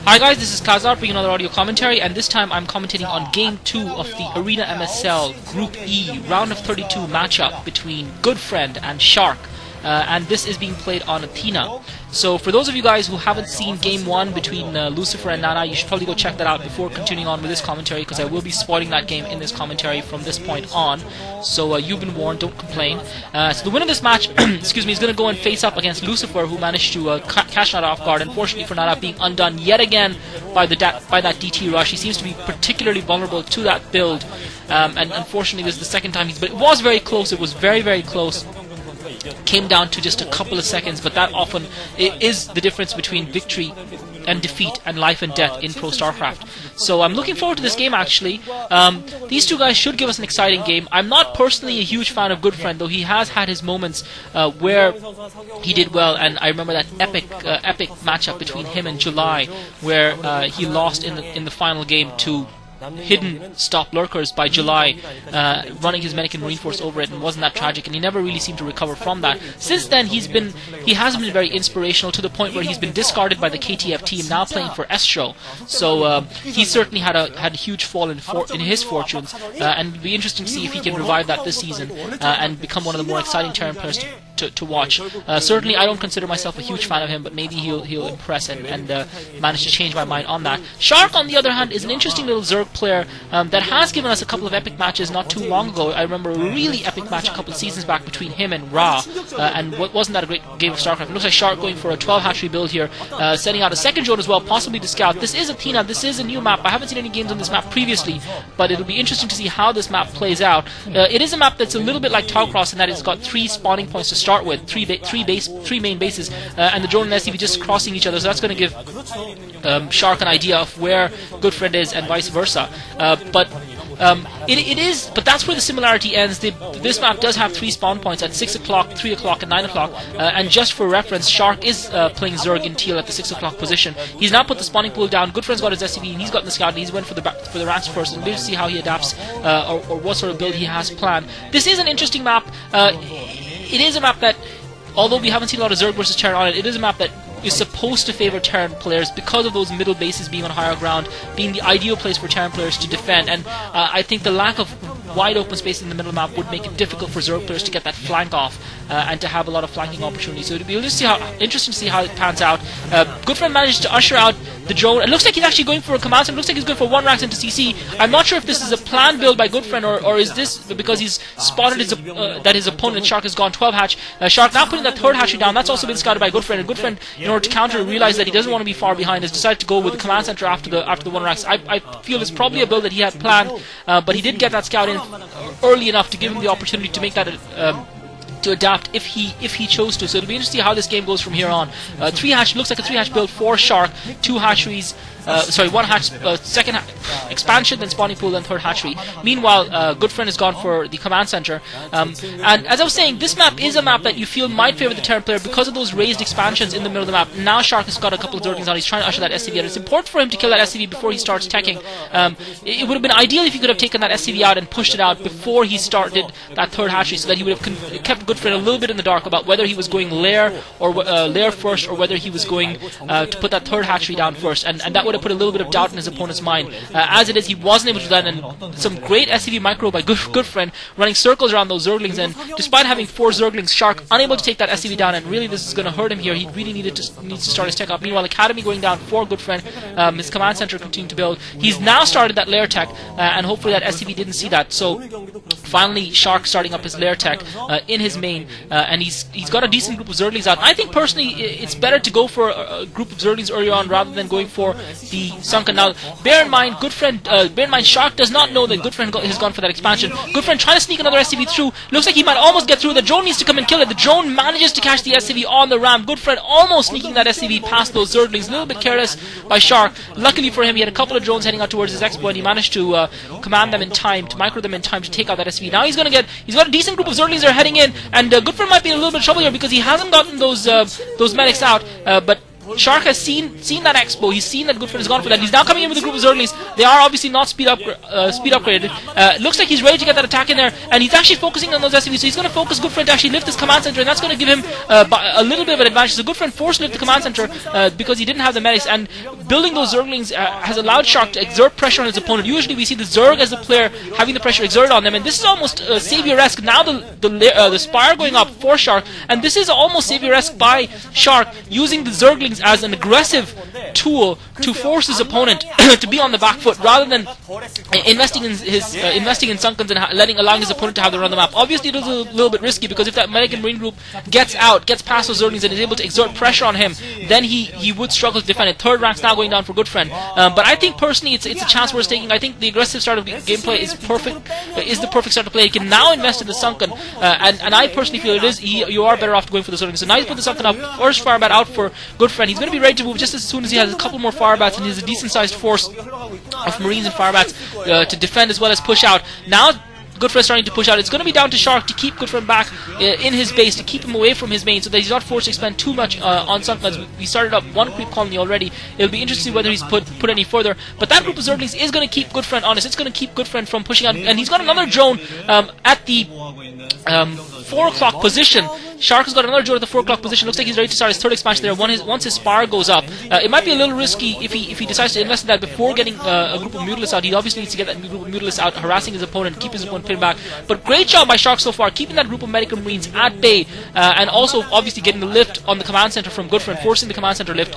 Hi guys, this is Klazart bringing another audio commentary, and this time I'm commentating on Game 2 of the Arena MSL Group E Round of 32 matchup between Goodfriend and Shark. And this is being played on Athena. So for those of you guys who haven't seen Game 1 between Lucifer and Nana, you should probably go check that out before continuing on with this commentary, because I will be spoiling that game in this commentary from this point on. So you've been warned, don't complain. So the winner of this match excuse me, is going to go and face up against Lucifer, who managed to catch Nana off guard. Unfortunately for Nana, being undone yet again by that DT rush. He seems to be particularly vulnerable to that build, and unfortunately this is the second time but it was very close. It was very, very close. Came down to just a couple of seconds, but that often is the difference between victory and defeat and life and death in Pro StarCraft. So I'm looking forward to this game actually. These two guys should give us an exciting game. I'm not personally a huge fan of Goodfriend, though he has had his moments where he did well, and I remember that epic matchup between him and July where he lost in the final game to hidden stop lurkers by July, running his Medic and Marine Force over it, and wasn't that tragic, and he never really seemed to recover from that. Since then he hasn't been very inspirational, to the point where he's been discarded by the KTF team, now playing for Estro. So he certainly had a huge fall in his fortunes, and it'll be interesting to see if he can revive that this season and become one of the more exciting Terran players to watch. Certainly I don't consider myself a huge fan of him, but maybe he'll impress and manage to change my mind on that. Shark, on the other hand, is an interesting little Zerg player that has given us a couple of epic matches not too long ago. I remember a really epic match a couple of seasons back between him and Ra, and wasn't that a great game of StarCraft? It looks like Shark going for a 12 hatchery build here, sending out a second drone as well, possibly to scout. This is Athena, this is a new map. I haven't seen any games on this map previously, but it'll be interesting to see how this map plays out. It is a map that's a little bit like Taucross in that it's got 3 spawning points to start with, three main bases, and the drone and SCV just crossing each other, so that's going to give Shark an idea of where Goodfriend is and vice versa. But that's where the similarity ends. This map does have 3 spawn points at 6 o'clock, 3 o'clock, and 9 o'clock. And just for reference, Shark is playing Zerg in teal at the 6 o'clock position. He's now put the spawning pool down. Goodfriend's got his SCV, and he's got the scout, and he's went for the ranks first. And we'll see how he adapts or what sort of build he has planned. This is an interesting map. It is a map that, although we haven't seen a lot of Zerg versus Terran on it, it is a map that is supposed to favor Terran players because of those middle bases being on higher ground, being the ideal place for Terran players to defend, and I think the lack of wide open space in the middle of the map would make it difficult for Zerg players to get that flank off and to have a lot of flanking opportunities. So it'll be interesting to see how it pans out. Goodfriend managed to usher out the drone. It looks like he's actually going for a command center. It looks like he's going for 1 racks into CC. I'm not sure if this is a planned build by Goodfriend or is this because he's spotted that his opponent Shark has gone 12 hatch. Shark now putting that 3rd hatchery down. That's also been scouted by Goodfriend, and Goodfriend, in order to counter, realized that he doesn't want to be far behind, has decided to go with the command center after the 1 racks. I feel it's probably a build that he had planned, but he did get that scout in early enough to give him the opportunity to make that to adapt if he chose to. So it'll be interesting to see how this game goes from here on. 3 hatch, looks like a 3 hatch build for Shark, 2 hatcheries. 1 hatch, second expansion, then spawning pool, then 3rd hatchery. Meanwhile, Goodfriend has gone for the command center. And as I was saying, this map is a map that you feel might favor the Terran player because of those raised expansions in the middle of the map. Now Shark has got a couple of Zerglings on. He's trying to usher that SCV out. It's important for him to kill that SCV before he starts teching. It would have been ideal if he could have taken that SCV out and pushed it out before he started that 3rd hatchery, so that he would have kept Goodfriend a little bit in the dark about whether he was going lair first, or whether he was going to put that 3rd hatchery down first, and that would have put a little bit of doubt in his opponent's mind. As it is, he wasn't able to do that, and some great SCV micro by Goodfriend, running circles around those Zerglings, and despite having 4 Zerglings, Shark unable to take that SCV down, and really this is going to hurt him here. He really needs to start his tech up. Meanwhile, Academy going down for Goodfriend, his command center continuing to build. He's now started that lair tech, and hopefully that SCV didn't see that. So finally, Shark starting up his lair tech in his main, and he's got a decent group of Zerglings out. I think personally it's better to go for a group of Zerglings early on rather than going for the sunken. Now, bear in mind, Shark does not know that Goodfriend has gone for that expansion. Goodfriend trying to sneak another SCV through. Looks like he might almost get through. The drone needs to come and kill it. The drone manages to catch the SCV on the ramp. Goodfriend almost sneaking that SCV past those Zerglings. A little bit careless by Shark. Luckily for him, he had a couple of drones heading out towards his expo, and he managed to command them in time, to micro them in time to take out that SCV. Now he's got a decent group of Zerglings that are heading in, and Goodfriend might be in a little bit of trouble here because he hasn't gotten those medics out, but Shark has seen that expo. He's seen that Goodfriend has gone for that. He's now coming in with a group of Zerglings. They are obviously not speed upgraded. Looks like he's ready to get that attack in there, and he's actually focusing on those SCVs. So he's going to focus Goodfriend to actually lift this command center, and that's going to give him a little bit of an advantage. So Goodfriend forced to lift the command center because he didn't have the medics, and building those Zerglings has allowed Shark to exert pressure on his opponent. Usually we see the Zerg as the player having the pressure exerted on them, and this is almost Savior-esque. Now the Spire going up for Shark, and this is almost Savior-esque by Shark, using the Zerglings as an aggressive tool to force his opponent to be on the back foot rather than investing in Sunkens and allowing his opponent to have the run the map. Obviously it is a little bit risky, because if that Medic and Marine group gets past those Zerglings and is able to exert pressure on him, then he would struggle to defend it. Third rank's now going down for Goodfriend, but I think personally it's a chance worth taking. I think the aggressive start of the gameplay is the perfect start to play. He can now invest in the Sunken, and I personally feel you are better off going for the Zerglings. So now he's put the Sunken up, first Firebat out for Goodfriend. He's going to be ready to move just as soon as he has a couple more Firebats, and he has a decent sized force of Marines and Firebats to defend as well as push out. Now Goodfriend starting to push out. It's going to be down to Shark to keep Goodfriend back in his base, to keep him away from his main, so that he's not forced to expend too much on Sunken. We started up one creep colony already. It'll be interesting to see whether he's put any further. But that group of Zerglings is going to keep Goodfriend honest. It's going to keep Goodfriend from pushing out, and he's got another drone at the 4 o'clock position. Shark has got another drone at the 4 o'clock position. Looks like he's ready to start his third expansion there. Once his Spire goes up, it might be a little risky if he decides to invest in that before getting a group of Mutalisks out. He obviously needs to get that group of Mutalisks out, harassing his opponent, keep his opponent pinned back. But great job by Shark so far, keeping that group of Medical Marines at bay, and also obviously getting the lift on the command center from Goodfriend, forcing the command center lift.